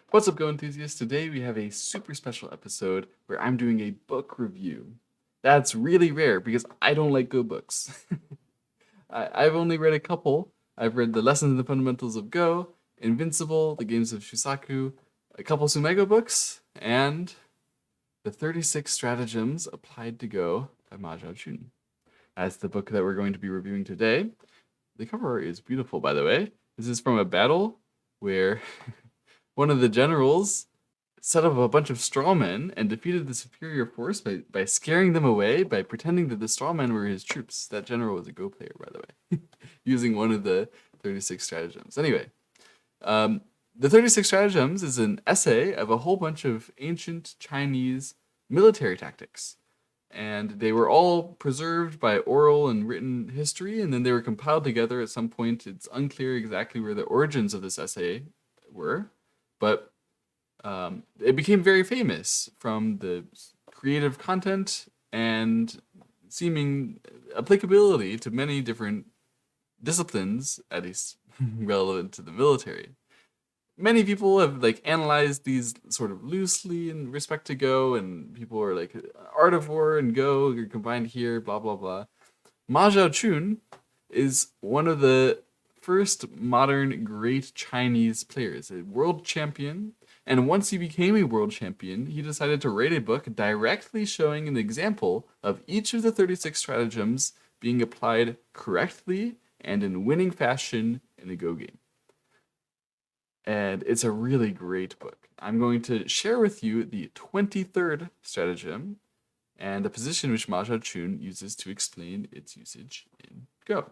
What's up, Go enthusiasts? Today we have a super special episode where I'm doing a book review. That's really rare because I don't like Go books. I've only read a couple. I've read The Lessons and the Fundamentals of Go, Invincible, The Games of Shusaku, a couple Sumego books, and The 36 Stratagems Applied to Go by Ma Zhaochun. That's the book that we're going to be reviewing today. The cover art is beautiful, by the way. This is from a battle where one of the generals set up a bunch of strawmen and defeated the superior force by scaring them away by pretending that the strawmen were his troops. That general was a Go player, by the way, using one of the 36 stratagems. Anyway, the 36 stratagems is an essay of a whole bunch of ancient Chinese military tactics. And they were all preserved by oral and written history, and then they were compiled together at some point. It's unclear exactly where the origins of this essay were, but it became very famous from the creative content and seeming applicability to many different disciplines, at least relevant to the military. Many people have analyzed these sort of loosely in respect to Go, and people are like art of war and Go are combined here, blah blah blah. Ma Zhaochun is one of the first modern great Chinese players, a world champion. And once he became a world champion, he decided to write a book directly showing an example of each of the 36 stratagems being applied correctly and in winning fashion in a Go game. And it's a really great book. I'm going to share with you the 23rd stratagem and the position which Ma Zhaochun uses to explain its usage in Go.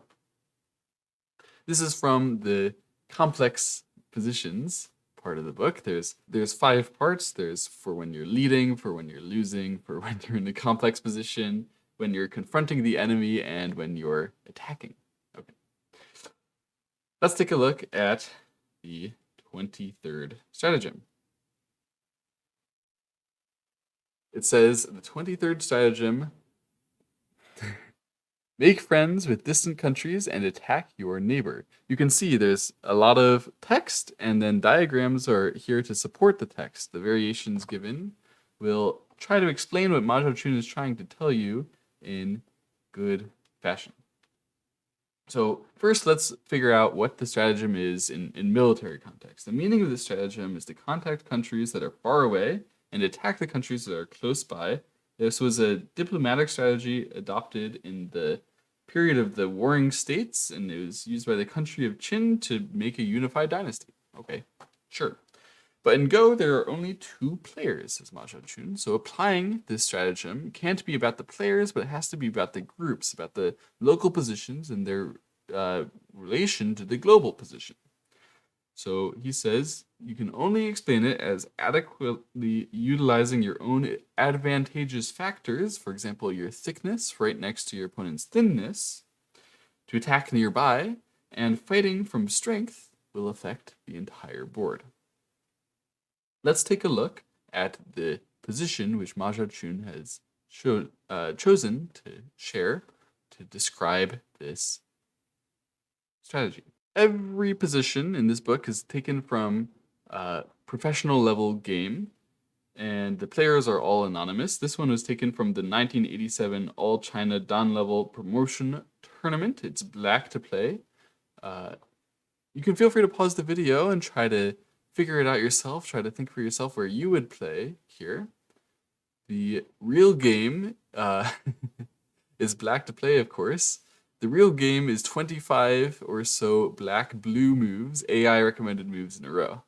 This is from the complex positions part of the book. There's 5 parts. There's for when you're leading, for when you're losing, for when you're in a complex position, when you're confronting the enemy, and when you're attacking. Okay. Let's take a look at the 23rd stratagem. It says the 23rd stratagem: make friends with distant countries and attack your neighbor. You can see there's a lot of text, and then diagrams are here to support the text. The variations given will try to explain what Ma Zhaochun is trying to tell you in good fashion. So first, let's figure out what the stratagem is in military context. The meaning of this stratagem is to contact countries that are far away and attack the countries that are close by. This was a diplomatic strategy adopted in the period of the Warring States, and it was used by the country of Qin to make a unified dynasty. Okay, sure. But in Go, there are only 2 players, says Ma Zhaochun. So applying this stratagem can't be about the players, but it has to be about the groups, about the local positions and their relation to the global position. So he says you can only explain it as adequately utilizing your own advantageous factors, for example, your thickness right next to your opponent's thinness, to attack nearby, and fighting from strength will affect the entire board. Let's take a look at the position which Ma Zhaochun has chosen to share to describe this strategy. Every position in this book is taken from a professional level game, and the players are all anonymous. This one was taken from the 1987 All China Dan level promotion tournament. It's black to play. You can feel free to pause the video and try to figure it out yourself. Try to think for yourself where you would play here. The real game is black to play, of course. The real game is 25 or so black-blue moves, AI recommended moves in a row.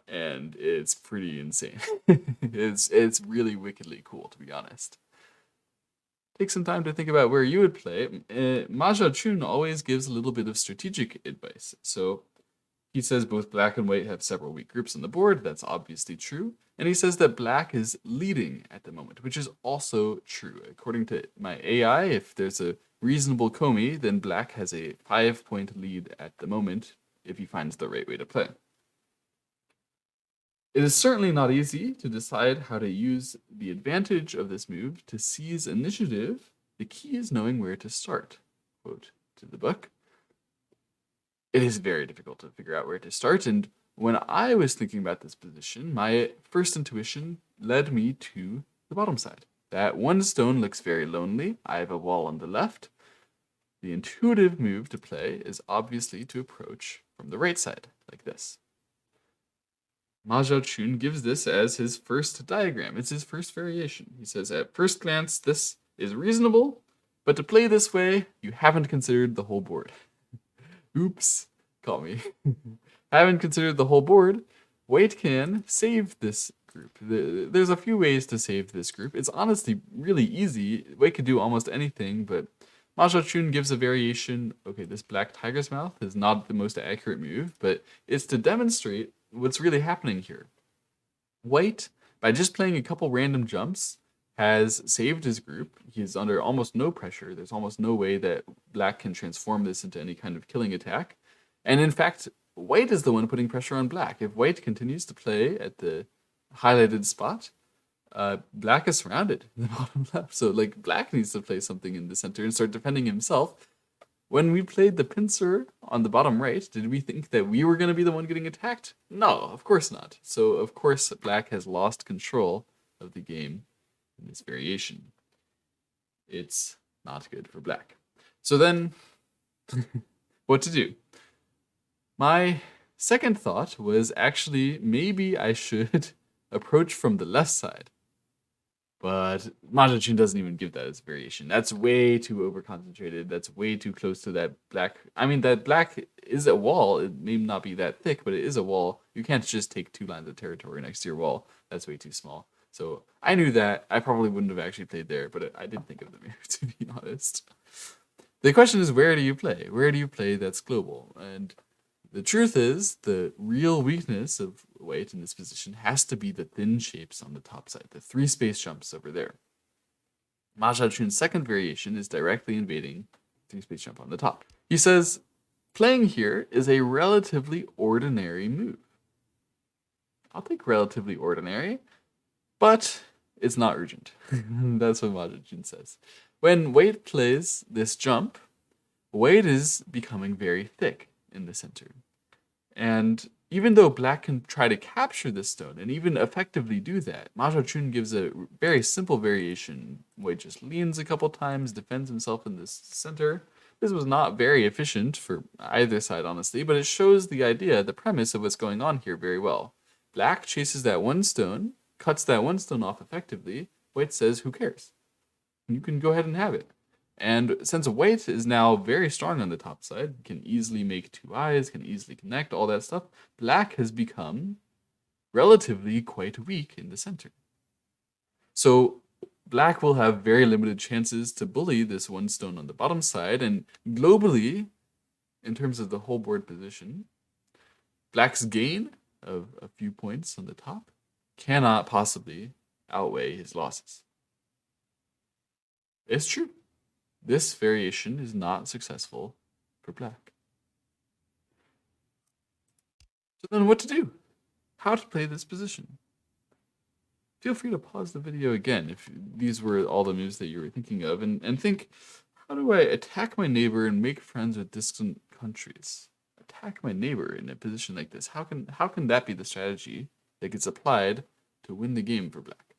And it's pretty insane. It's really wickedly cool, to be honest. Take some time to think about where you would play. Ma Zhaochun always gives a little bit of strategic advice. So he says both black and white have several weak groups on the board. That's obviously true. And he says that black is leading at the moment, which is also true. According to my AI, if there's a reasonable Comey, then black has a 5-point lead at the moment if he finds the right way to play. It is certainly not easy to decide how to use the advantage of this move to seize initiative. The key is knowing where to start. Quote to the book. It is very difficult to figure out where to start, and when I was thinking about this position, my first intuition led me to the bottom side. That one stone looks very lonely. I have a wall on the left. The intuitive move to play is obviously to approach from the right side, like this. Ma Zhaochun gives this as his first diagram. It's his first variation. He says, at first glance, this is reasonable, but to play this way, you haven't considered the whole board. Oops, call me. Haven't considered the whole board. White can save this group. There's a few ways to save this group. It's honestly really easy. White could do almost anything, but Ma Zhaochun gives a variation. Okay, this black tiger's mouth is not the most accurate move, but it's to demonstrate what's really happening here. White, by just playing a couple random jumps, has saved his group. He's under almost no pressure. There's almost no way that black can transform this into any kind of killing attack. And in fact, white is the one putting pressure on black. If white continues to play at the highlighted spot, black is surrounded in the bottom left. So like black needs to play something in the center and start defending himself. When we played the pincer on the bottom right, did we think that we were going to be the one getting attacked? No, of course not. So of course black has lost control of the game in this variation. It's not good for black. So then, what to do? My second thought was actually maybe I should approach from the left side. But Ma Zhaochun doesn't even give that as a variation. That's way too over-concentrated. That's way too close to that black. I mean, that black is a wall. It may not be that thick, but it is a wall. You can't just take 2 lines of territory next to your wall. That's way too small. So I knew that. I probably wouldn't have actually played there, but I did think of the move, to be honest. The question is, where do you play? Where do you play that's global? And the truth is, the real weakness of white in this position has to be the thin shapes on the top side, the 3 space jumps over there. Ma Zhaochun's second variation is directly invading 3 space jump on the top. He says, playing here is a relatively ordinary move. I'll take relatively ordinary, but it's not urgent. That's what Ma Zhaochun says. When white plays this jump, white is becoming very thick in the center. And even though black can try to capture this stone and even effectively do that, Ma Zhaochun gives a very simple variation. White just leans a couple times, defends himself in this center. This was not very efficient for either side, honestly, but it shows the idea, the premise of what's going on here very well. Black chases that one stone, cuts that one stone off effectively. White says, who cares? You can go ahead and have it. And since white is now very strong on the top side, can easily make 2 eyes, can easily connect, all that stuff, black has become relatively quite weak in the center. So black will have very limited chances to bully this one stone on the bottom side, and globally, in terms of the whole board position, black's gain of a few points on the top cannot possibly outweigh his losses. It's true. This variation is not successful for black. So then what to do? How to play this position? Feel free to pause the video again if these were all the moves that you were thinking of, and think, how do I attack my neighbor and make friends with distant countries? Attack my neighbor in a position like this. How can that be the strategy that gets applied to win the game for black?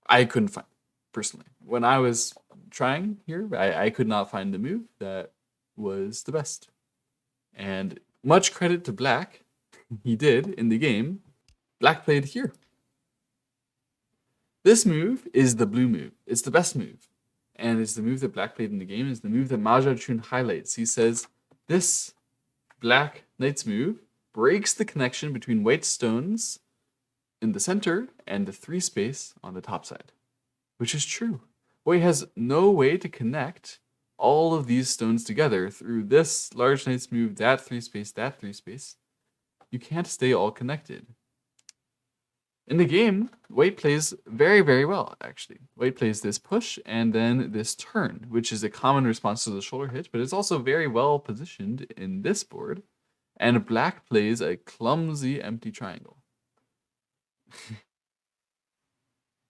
I couldn't find it. Personally, when I was trying here, I could not find the move that was the best. And much credit to black, he did in the game. Black played here. This move is the blue move. It's the best move. And it's the move that black played in the game. It's the move that Ma Zhaochun highlights. He says, this black knight's move breaks the connection between white stones in the center and the 3 space on the top side. Which is true. White has no way to connect all of these stones together through this large knight's move, that 3 space, that 3 space. You can't stay all connected. In the game, white plays very, very well, actually. White plays this push and then this turn, which is a common response to the shoulder hit, but it's also very well positioned in this board. And black plays a clumsy empty triangle.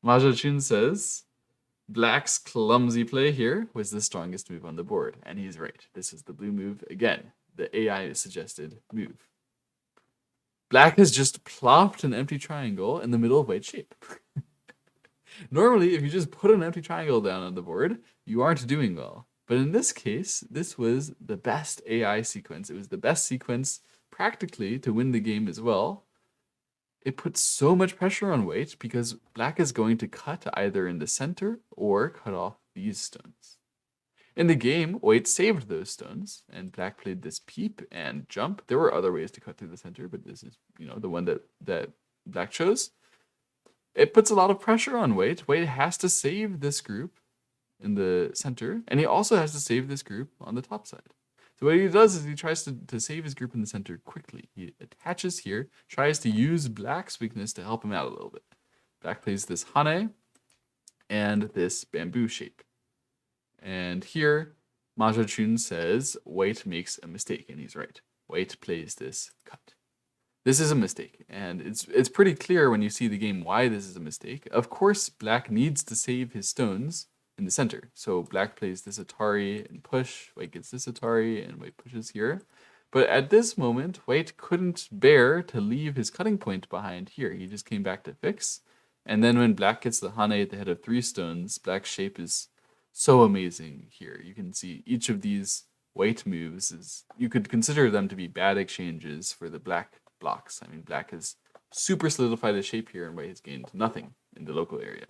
Ma Zhaochun says, black's clumsy play here was the strongest move on the board, and he's right. This is the blue move again. the AI suggested move. Black has just plopped an empty triangle in the middle of white's shape. Normally, if you just put an empty triangle down on the board, you aren't doing well. But in this case, this was the best AI sequence. It was the best sequence practically to win the game as well. It puts so much pressure on white because black is going to cut either in the center or cut off these stones. In the game, white saved those stones, and black played this peep and jump. There were other ways to cut through the center, but this is, the one that black chose. It puts a lot of pressure on white. White has to save this group in the center, and he also has to save this group on the top side. So what he does is he tries to save his group in the center quickly. He attaches here, tries to use black's weakness to help him out a little bit. Black plays this hane and this bamboo shape. And here, Ma Zhechun says white makes a mistake, and he's right. White plays this cut. This is a mistake, and it's pretty clear when you see the game why this is a mistake. Of course, black needs to save his stones in the center. So black plays this Atari and push, white gets this Atari, and white pushes here. But at this moment, white couldn't bear to leave his cutting point behind here. He just came back to fix. And then when black gets the hane at the head of 3 stones, black's shape is so amazing here. You can see each of these white moves you could consider them to be bad exchanges for the black blocks. I mean, black has super solidified his shape here, and white has gained nothing in the local area.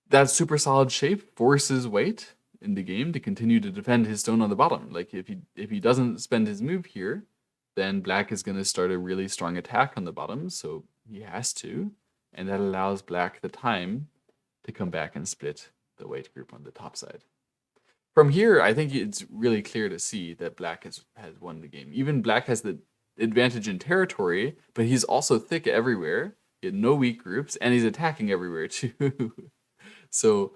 That super solid shape forces white in the game to continue to defend his stone on the bottom. Like if he doesn't spend his move here, then black is going to start a really strong attack on the bottom, so he has to, and that allows black the time to come back and split the white group on the top side. From here, I think it's really clear to see that black has won the game. Even black has the advantage in territory, but he's also thick everywhere. He had no weak groups, and he's attacking everywhere too. So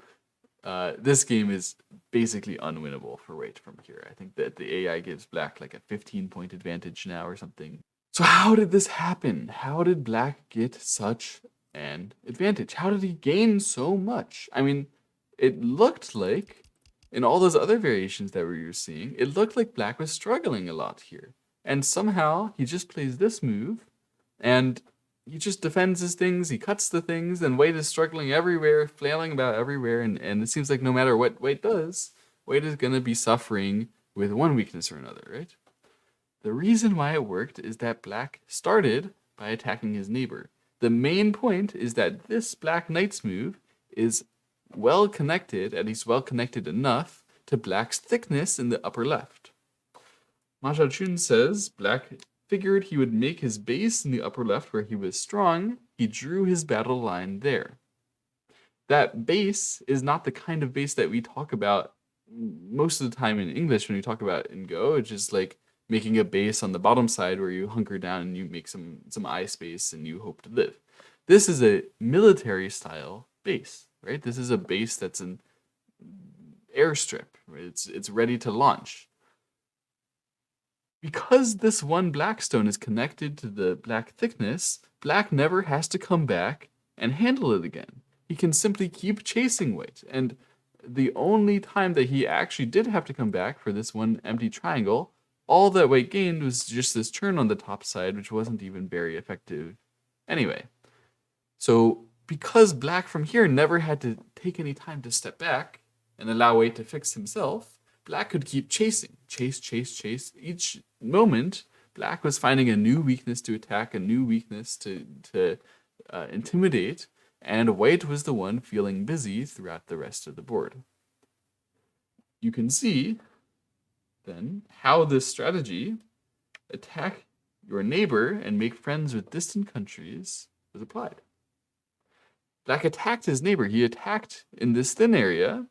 this game is basically unwinnable for white from here. I think that the AI gives black like a 15-point advantage now or something. So how did this happen? How did black get such an advantage? How did he gain so much? I mean, it looked like, in all those other variations that we were seeing, it looked like black was struggling a lot here. And somehow he just plays this move, and he just defends his things, he cuts the things, and white is struggling everywhere, flailing about everywhere, and it seems like no matter what white does, white is going to be suffering with one weakness or another, right? The reason why it worked is that black started by attacking his neighbor. The main point is that this black knight's move is well connected, at least well connected enough, to black's thickness in the upper left. Ma Zhechun says black figured he would make his base in the upper left where he was strong. He drew his battle line there. That base is not the kind of base that we talk about most of the time in English when we talk about it in Go. It's just like making a base on the bottom side where you hunker down and you make some eye space and you hope to live. This is a military style base, right? This is a base that's an airstrip. Right? It's ready to launch. Because this one black stone is connected to the black thickness, black never has to come back and handle it again. He can simply keep chasing white. And the only time that he actually did have to come back for this one empty triangle, all that white gained was just this turn on the top side, which wasn't even very effective anyway. So because black from here never had to take any time to step back and allow white to fix himself, black could keep chasing. Chase. Each moment, black was finding a new weakness to attack, a new weakness to intimidate, and white was the one feeling busy throughout the rest of the board. You can see, then, how this strategy, attack your neighbor and make friends with distant countries, was applied. Black attacked his neighbor. He attacked in this thin area,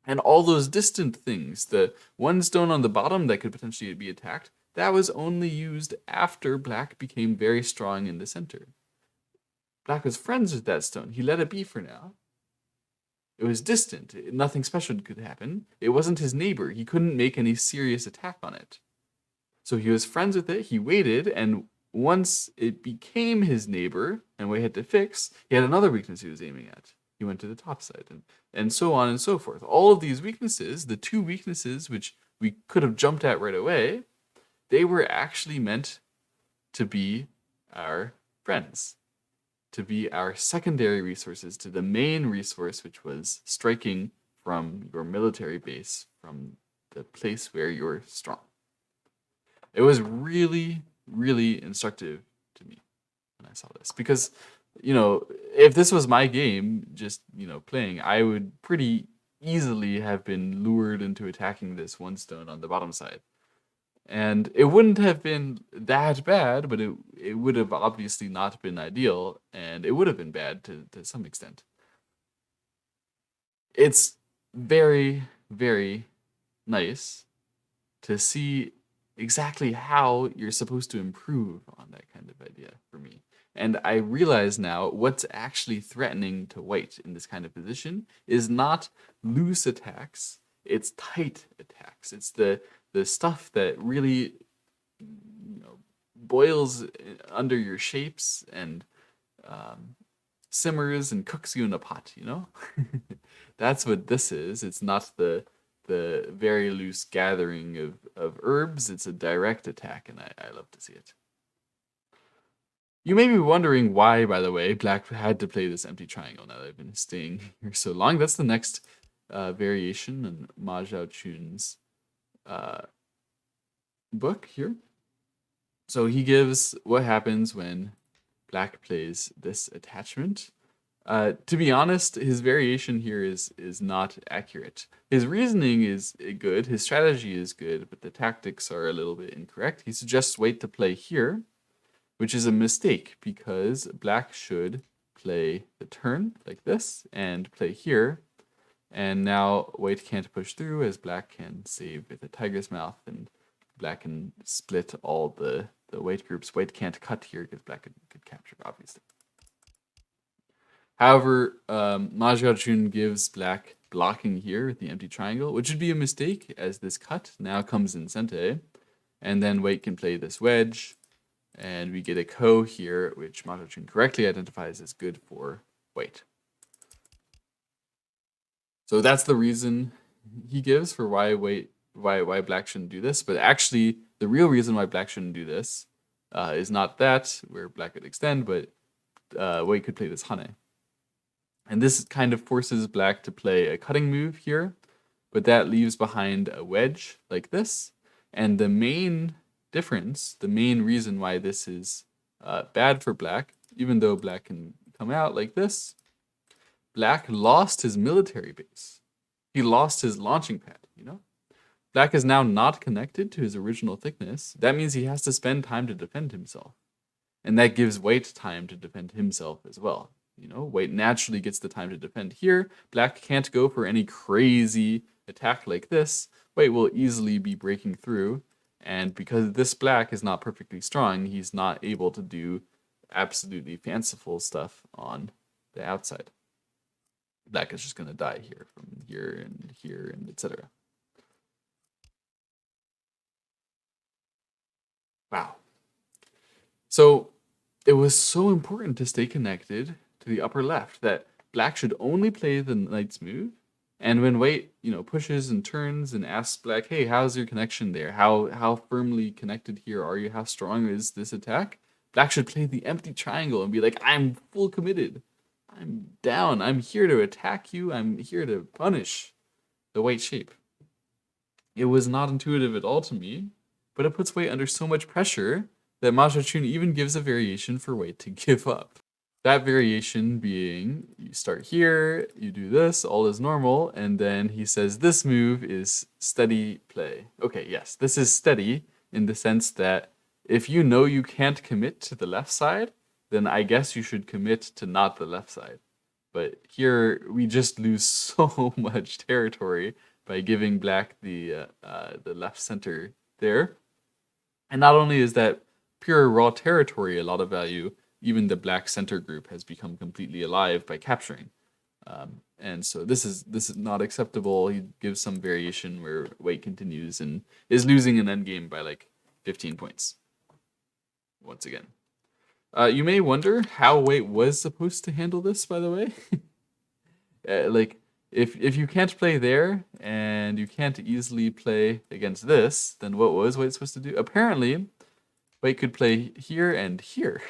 and all those distant things, the one stone on the bottom that could potentially be attacked, that was only used after black became very strong in the center. Black was friends with that stone. He let it be for now. It was distant. Nothing special could happen. It wasn't his neighbor. He couldn't make any serious attack on it. So he was friends with it. He waited, and once it became his neighbor and we had to fix, he had another weakness he was aiming at. He went to the top side, and so on and so forth. All of these weaknesses, the two weaknesses which we could have jumped at right away, they were actually meant to be our friends, to be our secondary resources to the main resource, which was striking from your military base, from the place where you're strong. It was really, really instructive to me when I saw this because, if this was my game, just, playing, I would pretty easily have been lured into attacking this one stone on the bottom side. And it wouldn't have been that bad, but it would have obviously not been ideal, and it would have been bad to some extent. It's very, very nice to see exactly how you're supposed to improve on that kind of idea for me. And I realize now what's actually threatening to white in this kind of position is not loose attacks, it's tight attacks. It's the stuff that really boils under your shapes and simmers and cooks you in a pot, That's what this is. It's not the very loose gathering of herbs. It's a direct attack, and I love to see it. You may be wondering why, by the way, Black had to play this empty triangle now that I've been staying here so long. That's the next variation in Ma Zhaochun's book here. So he gives what happens when Black plays this attachment. To be honest, his variation here is not accurate. His reasoning is good, his strategy is good, but the tactics are a little bit incorrect. He suggests white to play here, which is a mistake because Black should play the turn like this and play here. And now white can't push through as Black can save with a tiger's mouth, and Black can split all the white groups. White can't cut here because Black could capture, obviously. However, Ma Zhaochun gives Black blocking here with the empty triangle, which would be a mistake as this cut now comes in Sente. And then white can play this wedge, and we get a ko here, which Ma Zhaochun correctly identifies as good for white. So that's the reason he gives for why Black shouldn't do this. But actually, the real reason why Black shouldn't do this is not that, where Black could extend, but white could play this hane. And this kind of forces Black to play a cutting move here, but that leaves behind a wedge like this. And the main difference, the main reason why this is bad for Black, even though Black can come out like this, Black lost his military base. He lost his launching pad, Black is now not connected to his original thickness. That means he has to spend time to defend himself. And that gives white time to defend himself as well. White naturally gets the time to defend here. Black can't go for any crazy attack like this. White will easily be breaking through. And because this Black is not perfectly strong, he's not able to do absolutely fanciful stuff on the outside. Black is just going to die here, from here, and etc. Wow. So it was so important to stay connected to the upper left that Black should only play the knight's move. And when white, pushes and turns and asks Black, hey, how's your connection there? How firmly connected here are you? How strong is this attack? Black should play the empty triangle and be like, I'm full committed. I'm down. I'm here to attack you. I'm here to punish the white shape. It was not intuitive at all to me, but it puts white under so much pressure that Ma Zhaochun even gives a variation for white to give up. That variation being, you start here, you do this, all is normal, and then he says this move is steady play. Okay, yes, this is steady in the sense that if you know you can't commit to the left side, then I guess you should commit to not the left side. But here we just lose so much territory by giving Black the left center there. And not only is that pure raw territory a lot of value, even the Black center group has become completely alive by capturing. And so this is not acceptable. He gives some variation where white continues and is losing an endgame by like 15 points. Once again. You may wonder how white was supposed to handle this, by the way. if you can't play there and you can't easily play against this, then what was White supposed to do? Apparently, White could play here and here,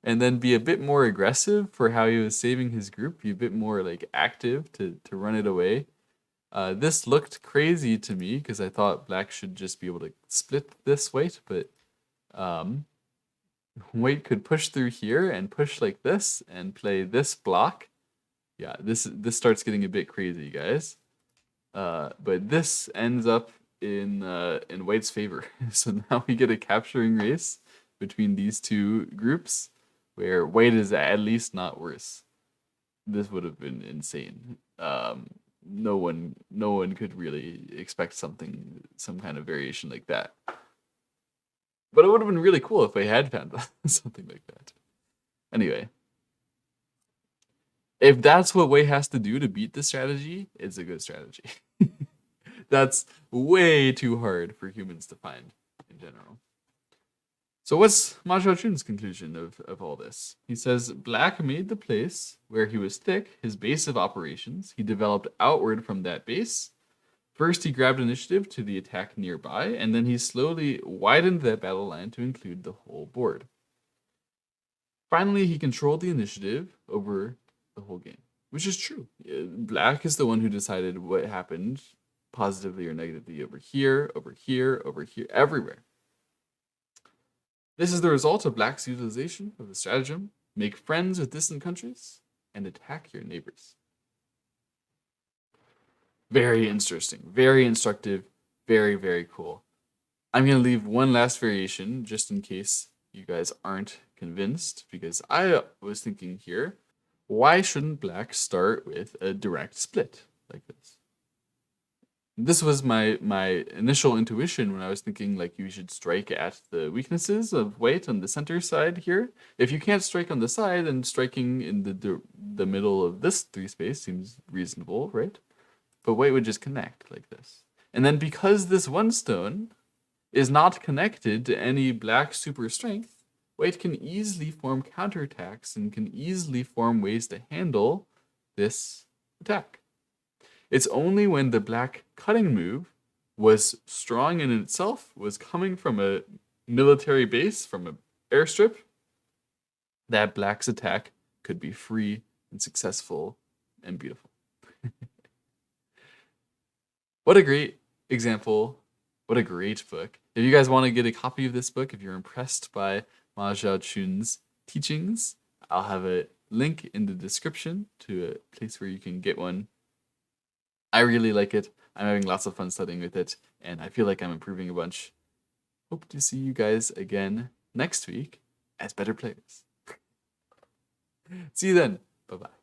and then be a bit more aggressive for how he was saving his group, be a bit more like active to run it away. This looked crazy to me because I thought Black should just be able to split this White, but um, White could push through here and push like this and play this block. Yeah, this starts getting a bit crazy, guys. But this ends up in White's favor. So now we get a capturing race between these two groups, where White is at least not worse. This would have been insane. No one could really expect some kind of variation like that. But it would have been really cool if I had found something like that. Anyway, if that's what Wei has to do to beat the strategy, it's a good strategy. That's way too hard for humans to find in general. So what's Ma Xiaochun's conclusion of all this? He says, Black made the place where he was thick his base of operations. He developed outward from that base. First, he grabbed initiative to the attack nearby, and then he slowly widened that battle line to include the whole board. Finally, he controlled the initiative over the whole game, which is true. Black is the one who decided what happened positively or negatively over here, everywhere. This is the result of Black's utilization of the stratagem: make friends with distant countries and attack your neighbors. Very interesting, very instructive, very, very cool. I'm going to leave one last variation just in case you guys aren't convinced, because I was thinking here, why shouldn't Black start with a direct split like this? This was my initial intuition when I was thinking like you should strike at the weaknesses of White on the center side here. If you can't strike on the side, then striking in the middle of this 3 space seems reasonable, right? But White would just connect like this. And then because this 1 stone is not connected to any Black super strength, White can easily form counterattacks and can easily form ways to handle this attack. It's only when the Black cutting move was strong in itself, was coming from a military base, from an airstrip, that Black's attack could be free and successful and beautiful. What a great example. What a great book. If you guys want to get a copy of this book, if you're impressed by Ma Xiaochun's teachings, I'll have a link in the description to a place where you can get one. I really like it. I'm having lots of fun studying with it, and I feel like I'm improving a bunch. Hope to see you guys again next week as better players. See you then. Bye-bye.